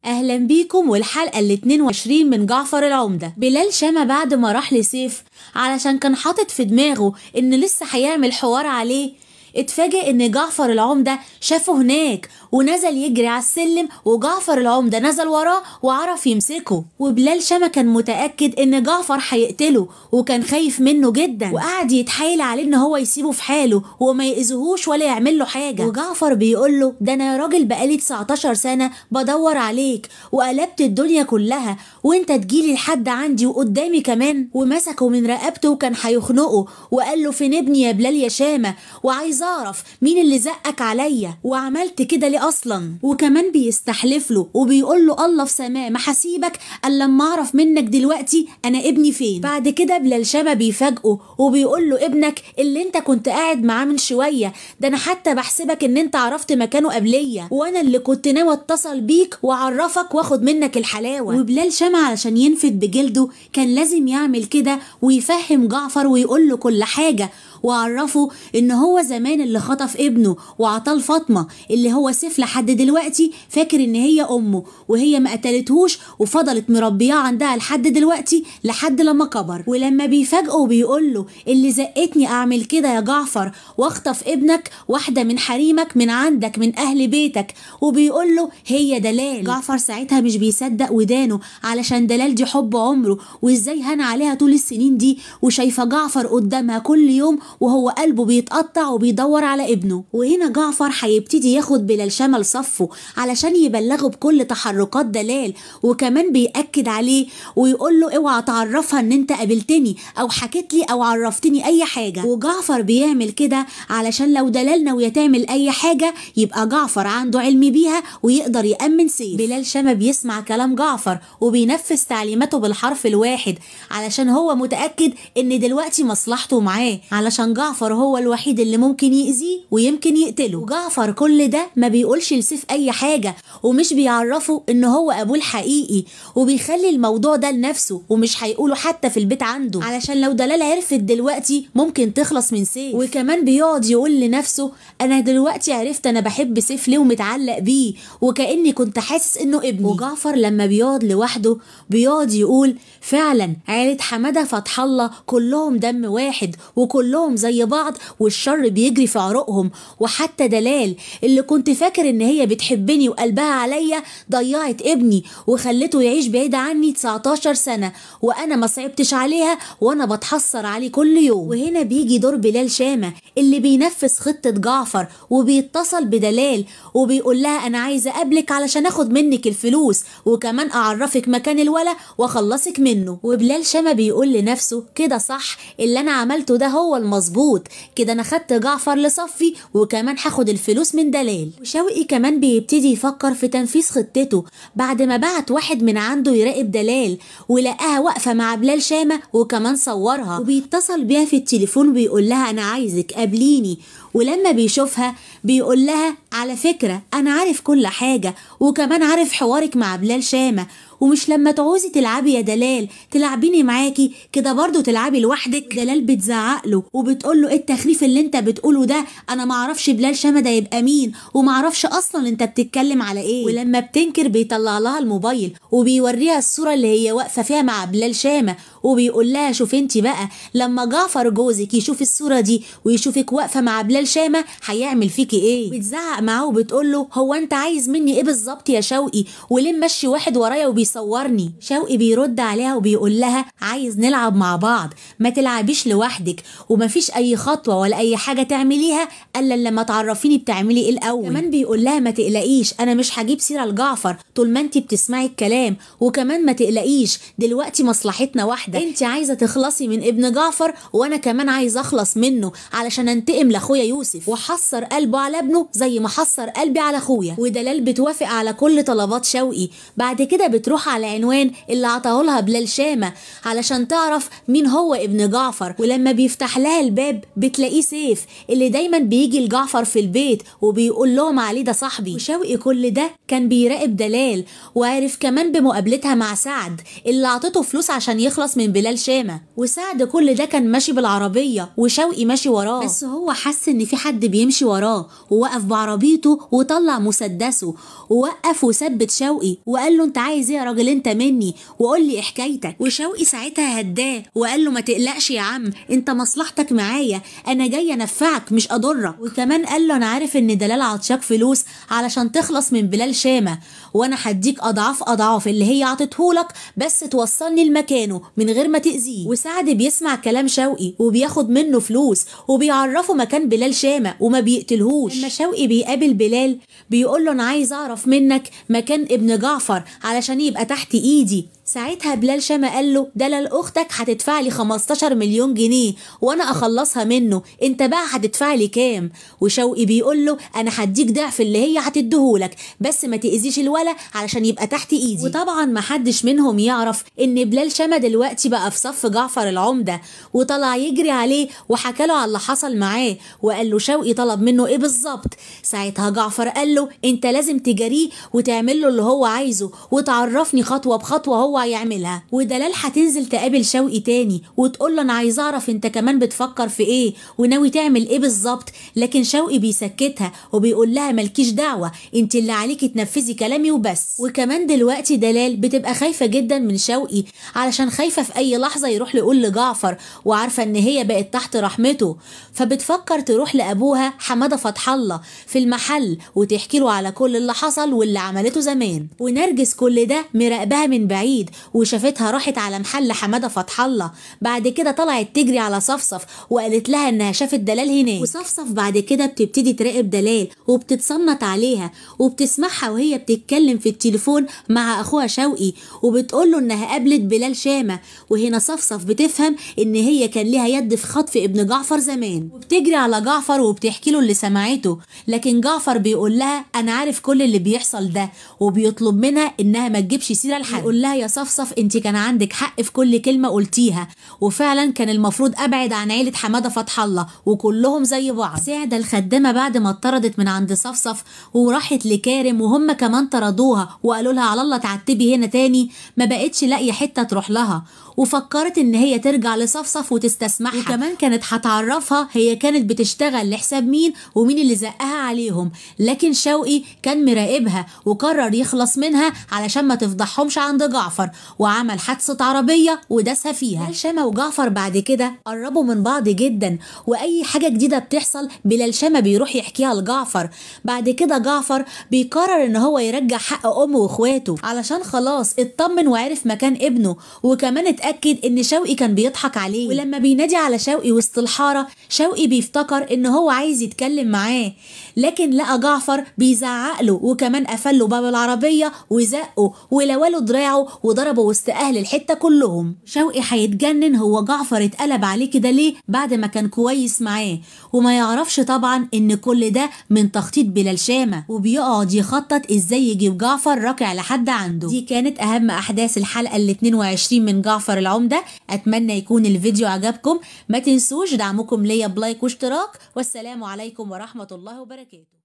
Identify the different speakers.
Speaker 1: اهلا بيكم والحلقه ال 22 من جعفر العمده. بلال شامة بعد ما راح لسيف علشان كان حاطط في دماغه ان لسه هيعمل حوار عليه، اتفاجئ ان جعفر العمده شافه هناك ونزل يجري على السلم، وجعفر العمده نزل وراه وعرف يمسكه. وبلال شامة كان متاكد ان جعفر هيقتله وكان خايف منه جدا، وقعد يتحايل عليه ان هو يسيبه في حاله وما يأذيهوش ولا يعمل له حاجه. وجعفر بيقول له ده انا يا راجل بقالي 19 سنه بدور عليك وقلبت الدنيا كلها وانت تجيلي لحد عندي وقدامي كمان. ومسكه من رقبته وكان هيخنقه وقال له فين ابني يا بلال يا شامة، وعايز اعرف مين اللي زقك عليا وعملت كده ليه اصلا. وكمان بيستحلف له وبيقول له الله في سماه ما هسيبك الا لما اعرف منك دلوقتي انا ابني فين. بعد كده بلال شامة بيفاجئه وبيقول له ابنك اللي انت كنت قاعد معاه من شويه ده انا حتى بحسبك ان انت عرفت مكانه قبليه، وانا اللي كنت ناوي اتصل بيك واعرفك واخد منك الحلاوه. وبلال شامة علشان ينفد بجلده كان لازم يعمل كده ويفهم جعفر ويقول له كل حاجه، وعرفه ان هو زمان اللي خطف ابنه وعطاه لفاطمه اللي هو سيف لحد دلوقتي فاكر ان هي امه، وهي ما قتلتهوش وفضلت مربياه عندها لحد دلوقتي لحد لما كبر. ولما بيفاجئه وبيقول له اللي زقتني اعمل كده يا جعفر واخطف ابنك واحده من حريمك من عندك من اهل بيتك، وبيقول له هي دلال. جعفر ساعتها مش بيصدق ودانه علشان دلال دي حب عمره وازاي هان عليها طول السنين دي، وشايفه جعفر قدامها كل يوم وهو قلبه بيتقطع وبيدور على ابنه. وهنا جعفر هيبتدي ياخد بلال شامة لصفه علشان يبلغه بكل تحركات دلال، وكمان بيأكد عليه ويقول له اوعى تعرفها ان انت قابلتني او حكيت لي او عرفتني اي حاجه. وجعفر بيعمل كده علشان لو دلال ناويه تعمل اي حاجه يبقى جعفر عنده علم بيها ويقدر يأمن سيف. بلال شامة بيسمع كلام جعفر وبينفذ تعليماته بالحرف الواحد علشان هو متأكد ان دلوقتي مصلحته معاه، علشان جعفر هو الوحيد اللي ممكن يأذيه ويمكن يقتله. وجعفر كل ده ما بيقولش لسيف اي حاجه ومش بيعرفه ان هو ابوه الحقيقي، وبيخلي الموضوع ده لنفسه ومش هيقوله حتى في البيت عنده علشان لو دلال عرفت دلوقتي ممكن تخلص من سيف. وكمان بيقعد يقول لنفسه انا دلوقتي عرفت انا بحب سيف ليه ومتعلق بيه وكأني كنت حاسس انه ابني. وجعفر لما بيقعد لوحده بيقعد يقول فعلا عيلة حمادة فتح الله كلهم دم واحد وكلهم زي بعض والشر بيجري في عروقهم، وحتى دلال اللي كنت فاكر ان هي بتحبني وقلبها عليا ضيعت ابني وخلته يعيش بعيد عني 19 سنة وانا ما صعبتش عليها وانا بتحسر عليه كل يوم. وهنا بيجي دور بلال شامة اللي بينفذ خطة جعفر وبيتصل بدلال وبيقول لها انا عايزة اقابلك علشان اخد منك الفلوس وكمان اعرفك مكان الولا واخلصك منه. وبلال شامة بيقول لنفسه كده صح اللي انا عملته ده هو المظبوط، كده انا خدت جعفر لصفي وكمان هاخد الفلوس من دلال. وشوقي كمان بيبتدي يفكر في تنفيذ خطته بعد ما بعت واحد من عنده يراقب دلال ولقاها واقفه مع بلال شامة وكمان صورها وبيتصل بيها في التليفون وبيقول لها انا عايزك قابليني. ولما بيشوفها بيقول لها على فكره انا عارف كل حاجه وكمان عارف حوارك مع بلال شامة، ومش لما تعوزي تلعبي يا دلال تلعبيني معاكي كده برضو تلعبي لوحدك. دلال بتزعق له وبتقول له ايه التخريف اللي انت بتقوله ده، انا معرفش بلال شامة ده يبقى مين ومعرفش اصلا انت بتتكلم على ايه. ولما بتنكر بيطلع لها الموبايل وبيوريها الصورة اللي هي واقفة فيها مع بلال شامة وبيقول لها شوف انت بقى لما جعفر جوزك يشوف الصورة دي ويشوفك واقفة مع بلال شامة هيعمل فيكي ايه. بتزعق معاه وبتقول له هو انت عايز مني ايه بالظبط يا شوقي وليه ماشي واحد ورايا وبيصورني. شوقي بيرد عليها وبيقول لها عايز نلعب مع بعض ما تلعبيش لوحدك ومفيش اي خطوة ولا اي حاجة تعمليها الا لما تعرفيني بتعملي ايه الاول. كمان بيقول لها ما تقلقيش انا مش هجيب سيرة لجعفر طول ما انت بتسمعي الكلام، وكمان ما تقلقيش دلوقتي مصلحتنا واحدة، انت عايزة تخلصي من ابن جعفر وانا كمان عايزة اخلص منه علشان انتقم لاخويا يوسف وحصر قلبه على ابنه زي ما حصر قلبي على اخويا. ودلال بتوافق على كل طلبات شوقي. بعد كده بتروح على عنوان اللي عطاه لها بلال شامة علشان تعرف مين هو ابن جعفر، ولما بيفتح لها الباب بتلاقيه سيف اللي دايما بيجي لجعفر في البيت وبيقول لهم عليه ده صاحبي. وشوقي كل ده كان بيراقب دلال وعرف كمان بمقابلتها مع سعد اللي عطته فلوس عشان يخلص من بلال شامة، وسعد كل ده كان ماشي بالعربية وشوقي ماشي وراه، بس هو حس ان في حد بيمشي وراه ووقف بعربيته وطلع مسدسه ووقف وثبت شوقي وقال له انت عايز ايه يا راجل انت مني وقول لي حكايتك. وشوقي ساعتها هداه وقال له ما تقلقش يا عم انت مصلحتك معايا انا جاي انفعك مش اضرك. وكمان قال له انا عارف ان دلال عطشاك فلوس علشان تخلص من بلال شامة وانا هديك اضعاف اللي هي عطتهولك بس توصلني لمكانه من غير ما تأذيه. وسعد بيسمع كلام شوقي وبياخد منه فلوس وبيعرفه مكان بلال شامة وما بيقتلهوش. لما شوقي بيقابل بلال بيقول له انا عايز اعرف منك مكان ابن جعفر علشان يبقى تحت ايدي. ساعتها بلال شامة قال له دلال اختك هتدفع لي 15 مليون جنيه وانا اخلصها منه انت بقى هتدفع لي كام؟ وشوقي بيقول له انا هديك ضعف اللي هي هتديهولك بس ما تاذيش الولا علشان يبقى تحت ايدي. وطبعا ما حدش منهم يعرف ان بلال شامة دلوقتي بقى في صف جعفر العمدة وطلع يجري عليه وحكى له على اللي حصل معاه وقال له شوقي طلب منه ايه بالظبط. ساعتها جعفر قال له انت لازم تجاريه وتعمل له اللي هو عايزه وتعرفني خطوة بخطوة هو هيعملها. ودلال هتنزل تقابل شوقي تاني وتقول له انا عايز اعرف انت كمان بتفكر في ايه وناوي تعمل ايه بالظبط. لكن شوقي بيسكتها وبيقول لها مالكيش دعوه انت اللي عليكي تنفذي كلامي وبس. وكمان دلوقتي دلال بتبقى خايفه جدا من شوقي علشان خايفه في اي لحظه يروح يقول لجعفر وعارفه ان هي بقت تحت رحمته فبتفكر تروح لابوها حماده فتح الله في المحل وتحكي له على كل اللي حصل واللي عملته زمان. ونرجس كل ده مراقبها من بعيد وشافتها راحت على محل حماده فتح الله. بعد كده طلعت تجري على صفصف وقالت لها انها شافت دلال هناك. وصفصف بعد كده بتبتدي تراقب دلال وبتتصنت عليها وبتسمعها وهي بتتكلم في التليفون مع اخوها شوقي وبتقول له انها قابلت بلال شامة. وهنا صفصف بتفهم ان هي كان ليها يد في خطف ابن جعفر زمان وبتجري على جعفر وبتحكي له اللي سمعته. لكن جعفر بيقول لها انا عارف كل اللي بيحصل ده وبيطلب منها انها ما تجيبش سيره لحد. يقول لها يا صفصف انت كان عندك حق في كل كلمه قلتيها وفعلا كان المفروض ابعد عن عيله حماده فتح الله وكلهم زي بعض. سعده الخدامه بعد ما اتطردت من عند صفصف وراحت لكارم وهم كمان طردوها وقالوا لها على الله تعتبي هنا تاني ما بقتش لاقيه حته تروح لها وفكرت ان هي ترجع لصفصف وتستسمحها. وكمان كانت هتعرفها هي كانت بتشتغل لحساب مين ومين اللي زقها عليهم. لكن شوقي كان مراقبها وقرر يخلص منها علشان ما تفضحهمش عند جعفر وعمل حادثه عربيه وداسها فيها. بلال شامة وجعفر بعد كده قربوا من بعض جدا واي حاجه جديده بتحصل بلال شامة بيروح يحكيها لجعفر. بعد كده جعفر بيقرر ان هو يرجع حق امه واخواته علشان خلاص اطمن وعرف مكان ابنه وكمان اتاكد ان شوقي كان بيضحك عليه. ولما بينادي على شوقي وسط الحاره شوقي بيفتكر ان هو عايز يتكلم معاه لكن لقى جعفر بيزعق له وكمان قفل له باب العربيه وزقه ولواله دراعه وضربه وسط اهل الحته كلهم. شوقي هيتجنن هو جعفر اتقلب عليه كده ليه بعد ما كان كويس معاه وما يعرفش طبعا ان كل ده من تخطيط بلال شامة وبيقعد يخطط ازاي يجيب جعفر راكع لحد عنده. دي كانت اهم احداث الحلقه ال 22 من جعفر العمده. اتمنى يكون الفيديو عجبكم. ما تنسوش دعمكم ليا بلايك واشتراك والسلام عليكم ورحمه الله وبركاته.